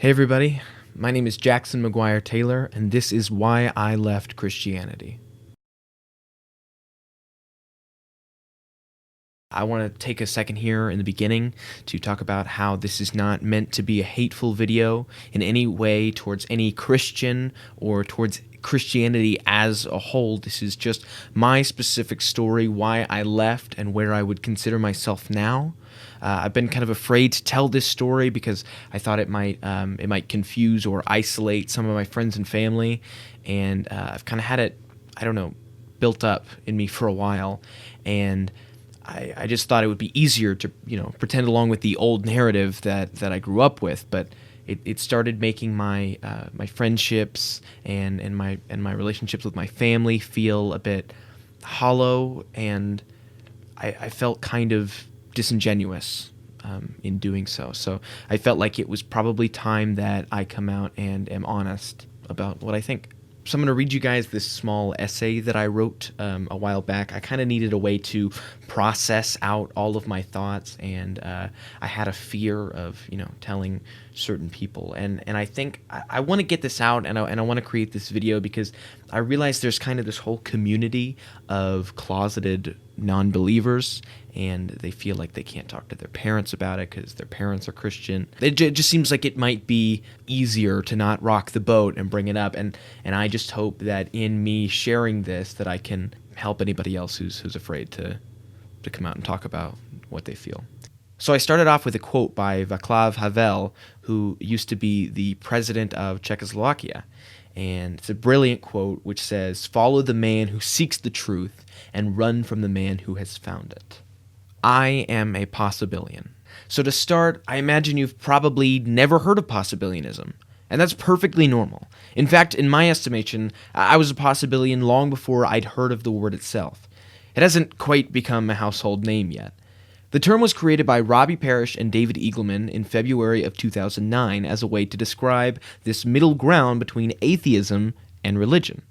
Hey everybody, my name is Jackson McGuire Taylor, and this is Why I Left Christianity. I want to take a second here in the beginning to talk about how this is not meant to be a hateful video in any way towards any Christian or towards Christianity as a whole. This is just my specific story, why I left and where I would consider myself now. I've been kind of afraid to tell this story because I thought it might confuse or isolate some of my friends and family, and I've kind of had it, built up in me for a while, and I just thought it would be easier to pretend along with the old narrative that I grew up with, but it started making my my friendships and my relationships with my family feel a bit hollow, and I felt kind of disingenuous in doing so. So I felt like it was probably time that I come out and am honest about what I think. So I'm going to read you guys this small essay that I wrote a while back. I kind of needed a way to process out all of my thoughts, and I had a fear of, telling certain people. And I think I want to get this out, and I want to create this video because I realize there's kind of this whole community of closeted non-believers, and they feel like they can't talk to their parents about it because their parents are Christian. It just seems like it might be easier to not rock the boat and bring it up, and I just hope that in me sharing this that I can help anybody else who's afraid to come out and talk about what they feel. So I started off with a quote by Václav Havel, who used to be the president of Czechoslovakia. And it's a brilliant quote which says, "Follow the man who seeks the truth and run from the man who has found it." I am a possibilian. So to start, I imagine you've probably never heard of possibilianism, and that's perfectly normal. In fact, in my estimation, I was a possibilian long before I'd heard of the word itself. It hasn't quite become a household name yet. The term was created by Robbie Parrish and David Eagleman in February of 2009 as a way to describe this middle ground between atheism and religion.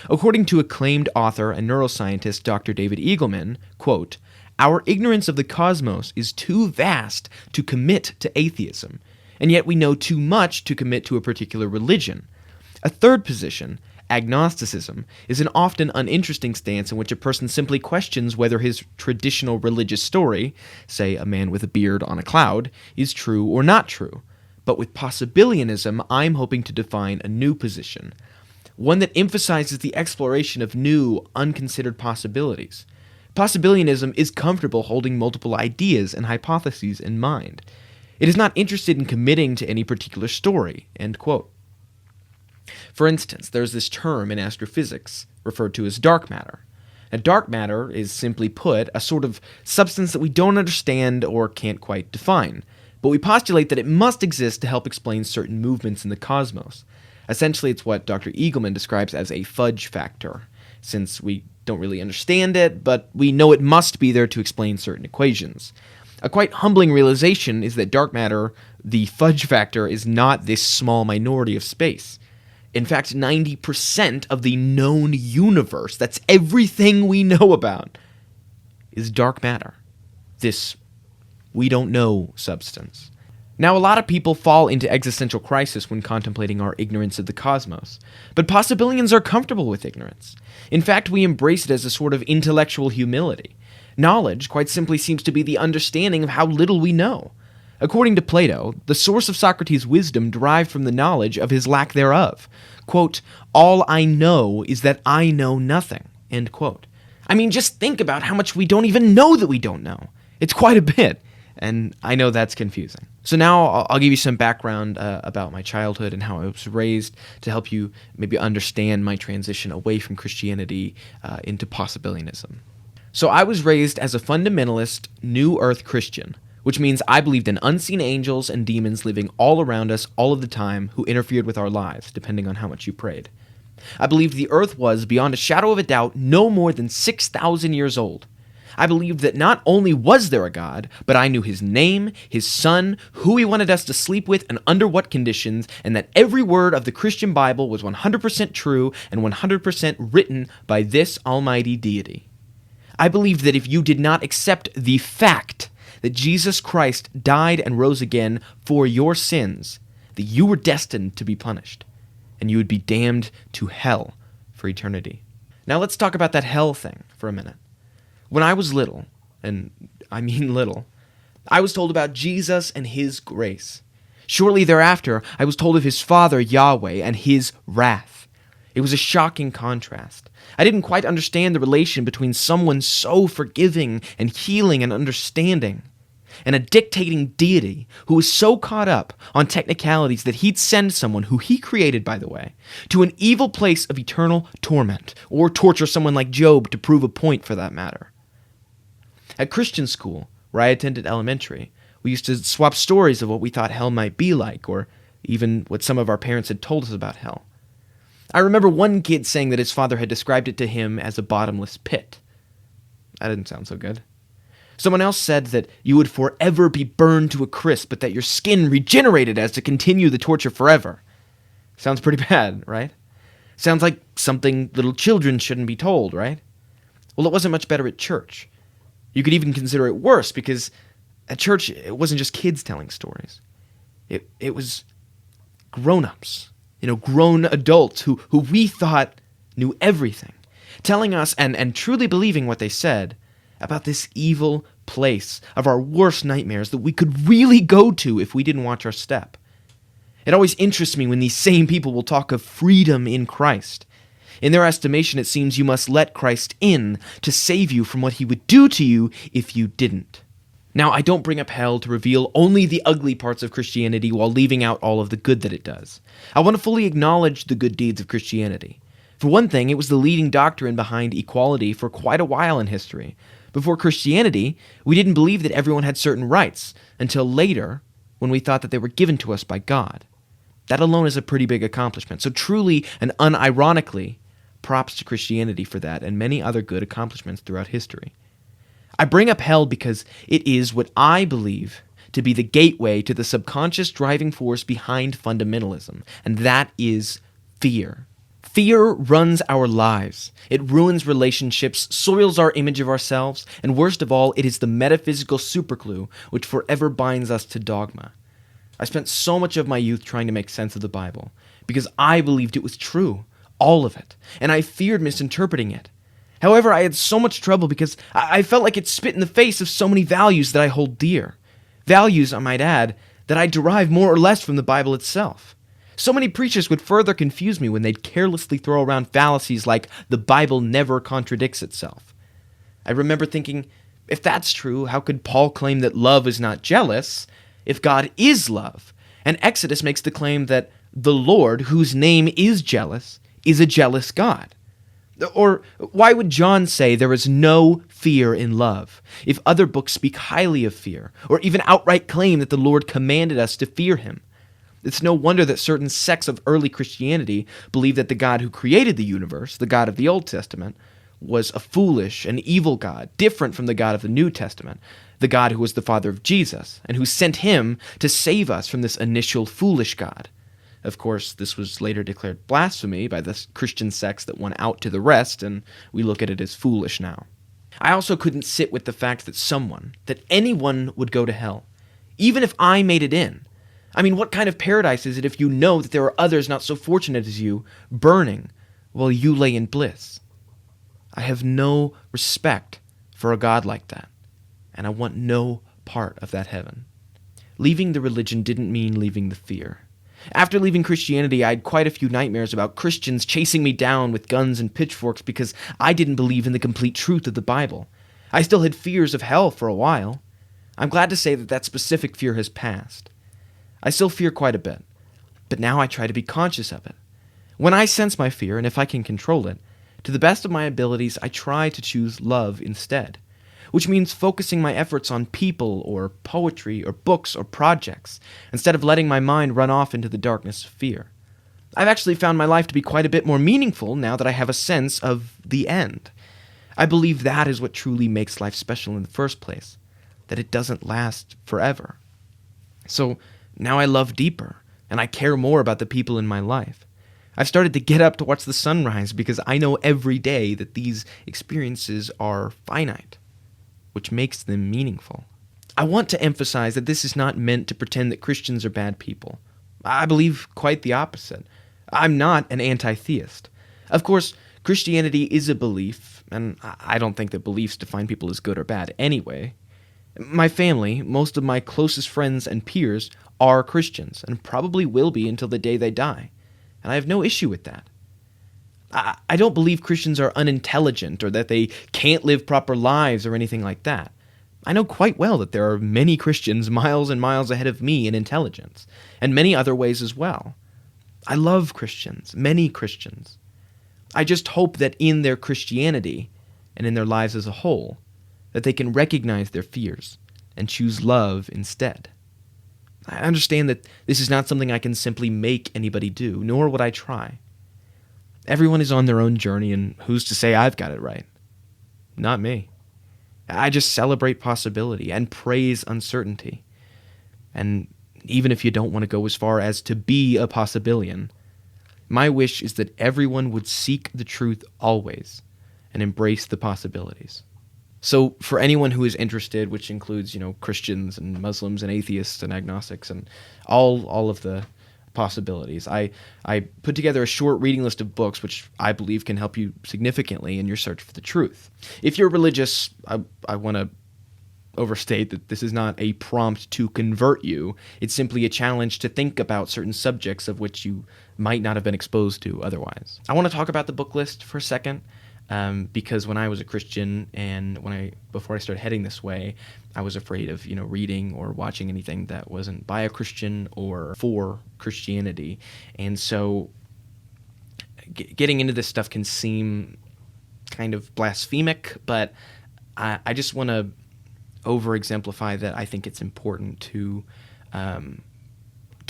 According to acclaimed author and neuroscientist Dr. David Eagleman, quote, "Our ignorance of the cosmos is too vast to commit to atheism, and yet we know too much to commit to a particular religion. A third position, agnosticism, is an often uninteresting stance in which a person simply questions whether his traditional religious story, say a man with a beard on a cloud, is true or not true. But with possibilianism, I'm hoping to define a new position, one that emphasizes the exploration of new, unconsidered possibilities. Possibilianism is comfortable holding multiple ideas and hypotheses in mind. It is not interested in committing to any particular story," end quote. For instance, there's this term in astrophysics referred to as dark matter. Now, dark matter is, simply put, a sort of substance that we don't understand or can't quite define, but we postulate that it must exist to help explain certain movements in the cosmos. Essentially, it's what Dr. Eagleman describes as a fudge factor, since we don't really understand it, but we know it must be there to explain certain equations. A quite humbling realization is that dark matter, the fudge factor, is not this small minority of space. In fact, 90% of the known universe, that's everything we know about, is dark matter. This we don't know substance. Now, a lot of people fall into existential crisis when contemplating our ignorance of the cosmos, but possibilians are comfortable with ignorance. In fact, we embrace it as a sort of intellectual humility. Knowledge, quite simply, seems to be the understanding of how little we know. According to Plato, the source of Socrates' wisdom derived from the knowledge of his lack thereof. Quote, "All I know is that I know nothing," end quote. I mean, just think about how much we don't even know that we don't know. It's quite a bit, and I know that's confusing. So now I'll give you some background about my childhood and how I was raised to help you maybe understand my transition away from Christianity into possibilianism. So I was raised as a fundamentalist, New Earth Christian, which means I believed in unseen angels and demons living all around us all of the time who interfered with our lives, depending on how much you prayed. I believed the earth was, beyond a shadow of a doubt, no more than 6,000 years old. I believed that not only was there a God, but I knew his name, his son, who he wanted us to sleep with, and under what conditions, and that every word of the Christian Bible was 100% true and 100% written by this almighty deity. I believed that if you did not accept the fact that Jesus Christ died and rose again for your sins, that you were destined to be punished, and you would be damned to hell for eternity. Now let's talk about that hell thing for a minute. When I was little, and I mean little, I was told about Jesus and his grace. Shortly thereafter, I was told of his Father, Yahweh, and his wrath. It was a shocking contrast. I didn't quite understand the relation between someone so forgiving and healing and understanding, and a dictating deity who was so caught up on technicalities that he'd send someone, who he created, by the way, to an evil place of eternal torment, or torture someone like Job to prove a point for that matter. At Christian school, where I attended elementary, we used to swap stories of what we thought hell might be like, or even what some of our parents had told us about hell. I remember one kid saying that his father had described it to him as a bottomless pit. That didn't sound so good. Someone else said that you would forever be burned to a crisp, but that your skin regenerated as to continue the torture forever. Sounds pretty bad, right? Sounds like something little children shouldn't be told, right? Well, it wasn't much better at church. You could even consider it worse, because at church, it wasn't just kids telling stories. It was grown-ups, grown adults who we thought knew everything, telling us and truly believing what they said about this evil place of our worst nightmares that we could really go to if we didn't watch our step. It always interests me when these same people will talk of freedom in Christ. In their estimation, it seems you must let Christ in to save you from what he would do to you if you didn't. Now, I don't bring up hell to reveal only the ugly parts of Christianity while leaving out all of the good that it does. I want to fully acknowledge the good deeds of Christianity. For one thing, it was the leading doctrine behind equality for quite a while in history. Before Christianity, we didn't believe that everyone had certain rights, until later, when we thought that they were given to us by God. That alone is a pretty big accomplishment. So truly and unironically, props to Christianity for that and many other good accomplishments throughout history. I bring up hell because it is what I believe to be the gateway to the subconscious driving force behind fundamentalism, and that is fear. Fear runs our lives. It ruins relationships, soils our image of ourselves, and worst of all, it is the metaphysical superglue which forever binds us to dogma. I spent so much of my youth trying to make sense of the Bible, because I believed it was true, all of it, and I feared misinterpreting it. However, I had so much trouble because I felt like it spit in the face of so many values that I hold dear. Values, I might add, that I derive more or less from the Bible itself. So many preachers would further confuse me when they'd carelessly throw around fallacies like the Bible never contradicts itself. I remember thinking, if that's true, how could Paul claim that love is not jealous if God is love? And Exodus makes the claim that the Lord, whose name is jealous, is a jealous God. Or why would John say there is no fear in love, if other books speak highly of fear, or even outright claim that the Lord commanded us to fear him? It's no wonder that certain sects of early Christianity believed that the God who created the universe, the God of the Old Testament, was a foolish and evil God, different from the God of the New Testament, the God who was the Father of Jesus, and who sent him to save us from this initial foolish God. Of course, this was later declared blasphemy by the Christian sects that won out to the rest, and we look at it as foolish now. I also couldn't sit with the fact that anyone would go to hell, even if I made it in. I mean, what kind of paradise is it if you know that there are others not so fortunate as you, burning while you lay in bliss? I have no respect for a God like that, and I want no part of that heaven. Leaving the religion didn't mean leaving the fear. After leaving Christianity, I had quite a few nightmares about Christians chasing me down with guns and pitchforks because I didn't believe in the complete truth of the Bible. I still had fears of hell for a while. I'm glad to say that that specific fear has passed. I still fear quite a bit, but now I try to be conscious of it. When I sense my fear, and if I can control it, to the best of my abilities, I try to choose love instead, which means focusing my efforts on people or poetry or books or projects, instead of letting my mind run off into the darkness of fear. I've actually found my life to be quite a bit more meaningful now that I have a sense of the end. I believe that is what truly makes life special in the first place, that it doesn't last forever. So now I love deeper, and I care more about the people in my life. I've started to get up to watch the sunrise because I know every day that these experiences are finite, which makes them meaningful. I want to emphasize that this is not meant to pretend that Christians are bad people, I believe quite the opposite. I'm not an anti-theist. Of course, Christianity is a belief, and I don't think that beliefs define people as good or bad anyway. My family, most of my closest friends and peers, are Christians, and probably will be until the day they die, and I have no issue with that. I don't believe Christians are unintelligent or that they can't live proper lives or anything like that. I know quite well that there are many Christians miles and miles ahead of me in intelligence, and many other ways as well. I love Christians, many Christians. I just hope that in their Christianity, and in their lives as a whole, that they can recognize their fears and choose love instead. I understand that this is not something I can simply make anybody do, nor would I try. Everyone is on their own journey, and who's to say I've got it right? Not me. I just celebrate possibility and praise uncertainty. And even if you don't want to go as far as to be a possibilian, my wish is that everyone would seek the truth always and embrace the possibilities. So for anyone who is interested, which includes, Christians and Muslims and atheists and agnostics and all of the possibilities, I put together a short reading list of books which I believe can help you significantly in your search for the truth. If you're religious, I want to overstate that this is not a prompt to convert you. It's simply a challenge to think about certain subjects of which you might not have been exposed to otherwise. I want to talk about the book list for a second. Because when I was a Christian and before I started heading this way, I was afraid of reading or watching anything that wasn't by a Christian or for Christianity, and so getting into this stuff can seem kind of blasphemic. But I just want to over-exemplify that I think it's important to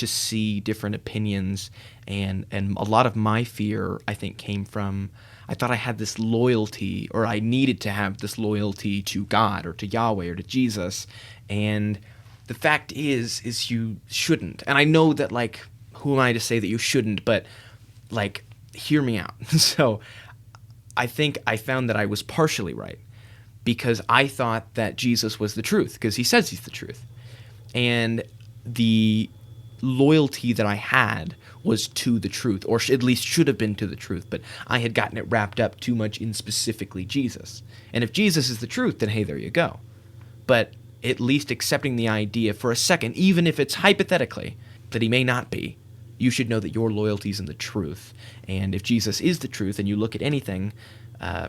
see different opinions, and a lot of my fear, I think, came from I thought I had this loyalty, or I needed to have this loyalty to God or to Yahweh or to Jesus, and the fact is you shouldn't. And I know that, who am I to say that you shouldn't, but, hear me out. So I think I found that I was partially right, because I thought that Jesus was the truth, because he says he's the truth. And the loyalty that I had was to the truth, or at least should have been to the truth, but I had gotten it wrapped up too much in specifically Jesus. And if Jesus is the truth, then hey, there you go. But at least accepting the idea for a second, even if it's hypothetically, that he may not be, you should know that your loyalty is in the truth. And if Jesus is the truth and you look at anything,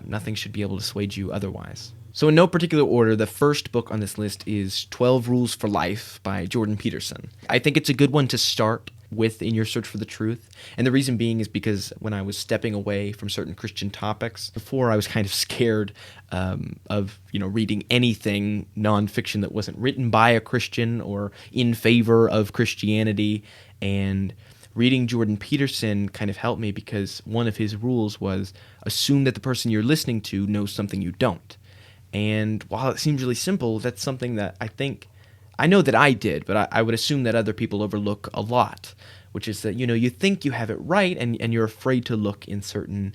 nothing should be able to sway you otherwise. So in no particular order, the first book on this list is 12 Rules for Life by Jordan Peterson. I think it's a good one to start with in your search for the truth. And the reason being is because when I was stepping away from certain Christian topics, before I was kind of scared of reading anything nonfiction that wasn't written by a Christian or in favor of Christianity. And reading Jordan Peterson kind of helped me, because one of his rules was assume that the person you're listening to knows something you don't. And while it seems really simple, that's something that I know that I did, but I would assume that other people overlook a lot, which is that, you think you have it right, and you're afraid to look in certain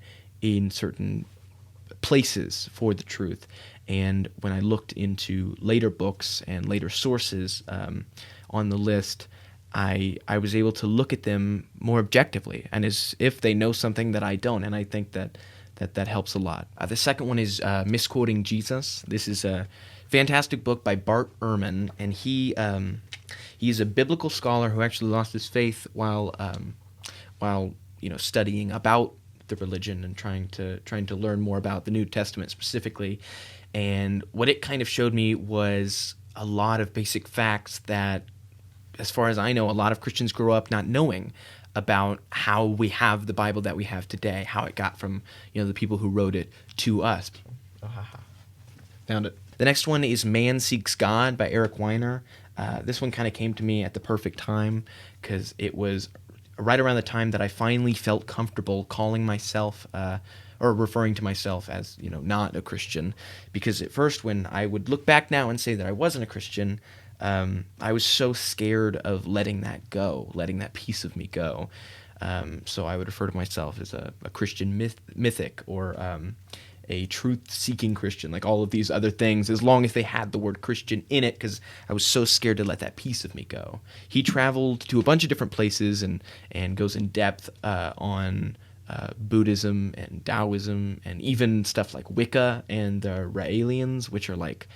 places for the truth. And when I looked into later books and later sources on the list, I was able to look at them more objectively, and as if they know something that I don't, and I think that helps a lot. The second one is Misquoting Jesus. This is a fantastic book by Bart Ehrman, and he's a biblical scholar who actually lost his faith while studying about the religion and trying to learn more about the New Testament specifically. And what it kind of showed me was a lot of basic facts that, as far as I know, a lot of Christians grow up not knowing about how we have the Bible that we have today, how it got from the people who wrote it to us. Found it. The next one is Man Seeks God by Weiner. This one kind of came to me at the perfect time, because it was right around the time that I finally felt comfortable calling myself or referring to myself as not a Christian. Because at first, when I would look back now and say that I wasn't a Christian, I was so scared of letting that go, letting that piece of me go. So I would refer to myself as a Christian mythic, or a truth-seeking Christian, like all of these other things, as long as they had the word Christian in it, because I was so scared to let that piece of me go. He traveled to a bunch of different places and goes in depth on Buddhism and Taoism, and even stuff like Wicca and the Raelians, which are like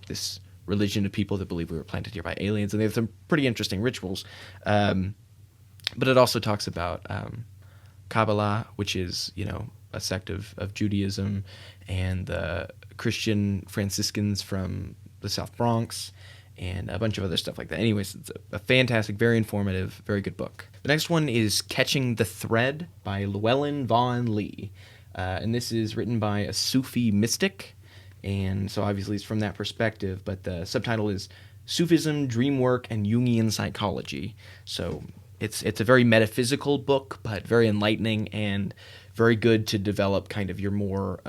this religion of people that believe we were planted here by aliens, and they have some pretty interesting rituals. But it also talks about Kabbalah, which is, a sect of Judaism, and the Christian Franciscans from the South Bronx, and a bunch of other stuff like that. Anyways, it's a fantastic, very informative, very good book. The next one is Catching the Thread by Llewellyn Vaughan-Lee. And this is written by a Sufi mystic, and so obviously it's from that perspective, but the subtitle is Sufism, Dream Work, and Jungian Psychology. So it's a very metaphysical book, but very enlightening and very good to develop kind of your more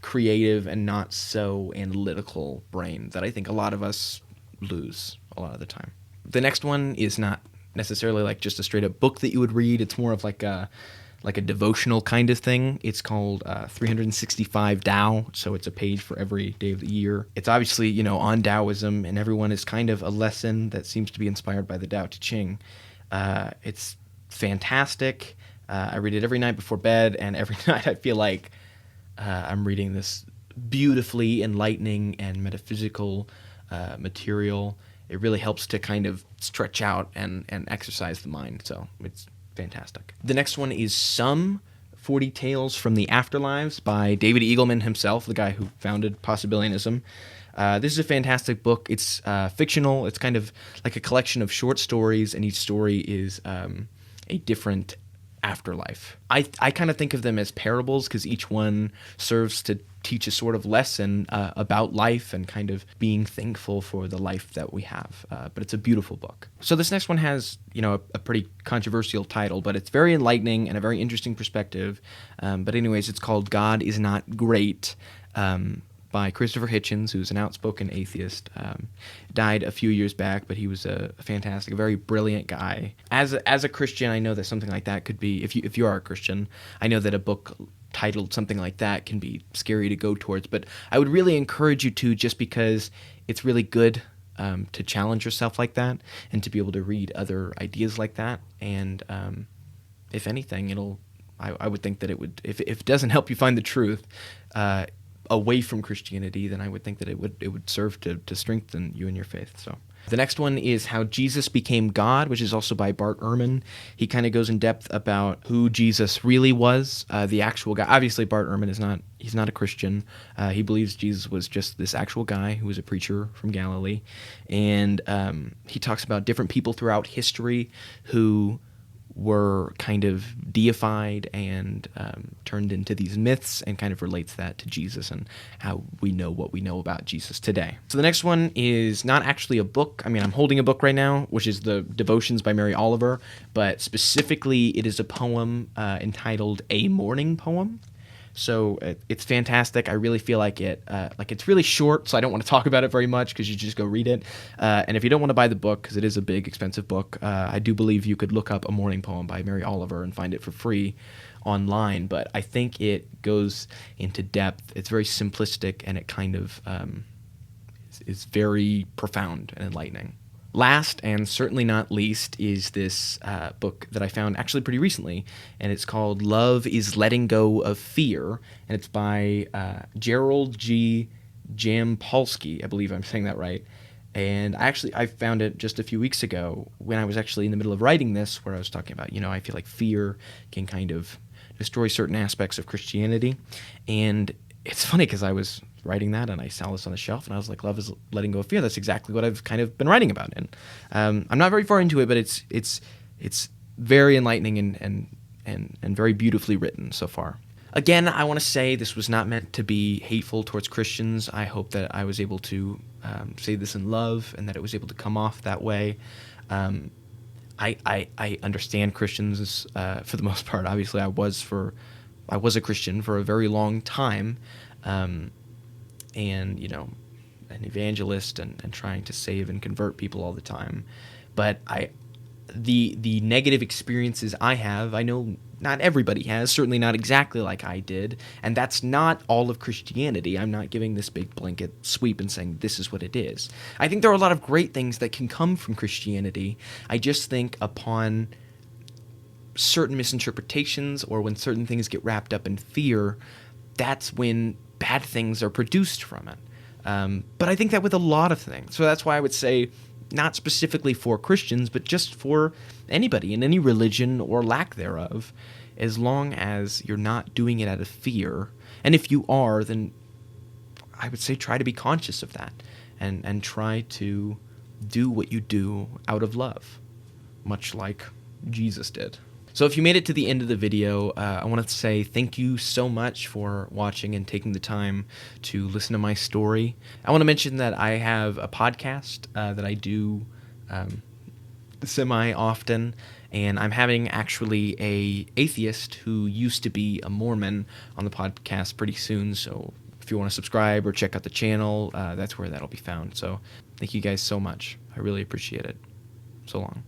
creative and not so analytical brain that I think a lot of us lose a lot of the time. The next one is not necessarily like just a straight up book that you would read. It's more of like a devotional kind of thing. It's called 365 Tao, so it's a page for every day of the year. It's obviously, on Taoism, and everyone is kind of a lesson that seems to be inspired by the Tao Te Ching. It's fantastic. I read it every night before bed, and every night I feel like I'm reading this beautifully enlightening and metaphysical material. It really helps to kind of stretch out and exercise the mind, so it's fantastic. The next one is Some 40 Tales from the Afterlives by David Eagleman himself, the guy who founded possibilianism. This is a fantastic book. It's fictional. It's kind of like a collection of short stories, and each story is a different afterlife. I kind of think of them as parables because each one serves to teach a sort of lesson about life and kind of being thankful for the life that we have. But it's a beautiful book. So this next one has, a pretty controversial title, but it's very enlightening and a very interesting perspective. But anyways, it's called God is Not Great, by Christopher Hitchens, who's an outspoken atheist. Died a few years back, but he was a fantastic, a very brilliant guy. As a Christian, I know that something like that could be, if you are a Christian, I know that a book titled something like that can be scary to go towards, but I would really encourage you to, just because it's really good to challenge yourself like that and to be able to read other ideas like that. And if anything, I would think that it would, if it doesn't help you find the truth away from Christianity, then I would think that it would serve to strengthen you in your faith. So the next one is How Jesus Became God, which is also by Bart Ehrman. He kind of goes in depth about who Jesus really was, the actual guy. Obviously, Bart Ehrman he's not a Christian. He believes Jesus was just this actual guy who was a preacher from Galilee. And he talks about different people throughout history who were kind of deified and turned into these myths, and kind of relates that to Jesus and how we know what we know about Jesus today. So the next one is not actually a book. I mean, I'm holding a book right now, which is the Devotions by Mary Oliver, but specifically it is a poem entitled A Morning Poem. So it's fantastic. I really feel like it's really short, so I don't want to talk about it very much because you just go read it. And if you don't want to buy the book, because it is a big, expensive book, I do believe you could look up A Morning Poem by Mary Oliver and find it for free online. But I think it goes into depth. It's very simplistic, and it kind of is very profound and enlightening. Last, and certainly not least, is this book that I found actually pretty recently, and it's called Love is Letting Go of Fear, and it's by Gerald G. Jampolsky. I believe I'm saying that right. And I found it just a few weeks ago when I was actually in the middle of writing this, where I was talking about, I feel like fear can kind of destroy certain aspects of Christianity. And it's funny because I was writing that, and I saw this on the shelf, and I was like, love is letting go of fear. That's exactly what I've kind of been writing about. And I'm not very far into it, but it's very enlightening and very beautifully written so far. Again, I want to say this was not meant to be hateful towards Christians. I hope that I was able to say this in love, and that it was able to come off that way. I understand Christians for the most part. Obviously, I was a Christian for a very long time. And an evangelist and trying to save and convert people all the time. But the negative experiences I have, I know not everybody has, certainly not exactly like I did, and that's not all of Christianity. I'm not giving this big blanket sweep and saying this is what it is. I think there are a lot of great things that can come from Christianity. I just think upon certain misinterpretations or when certain things get wrapped up in fear, that's when bad things are produced from it. But I think that with a lot of things. So that's why I would say not specifically for Christians, but just for anybody in any religion or lack thereof, as long as you're not doing it out of fear. And if you are, then I would say try to be conscious of that and try to do what you do out of love, much like Jesus did. So if you made it to the end of the video, I want to say thank you so much for watching and taking the time to listen to my story. I want to mention that I have a podcast that I do semi-often, and I'm having actually a atheist who used to be a Mormon on the podcast pretty soon, so if you want to subscribe or check out the channel, that's where that'll be found. So thank you guys so much. I really appreciate it. So long.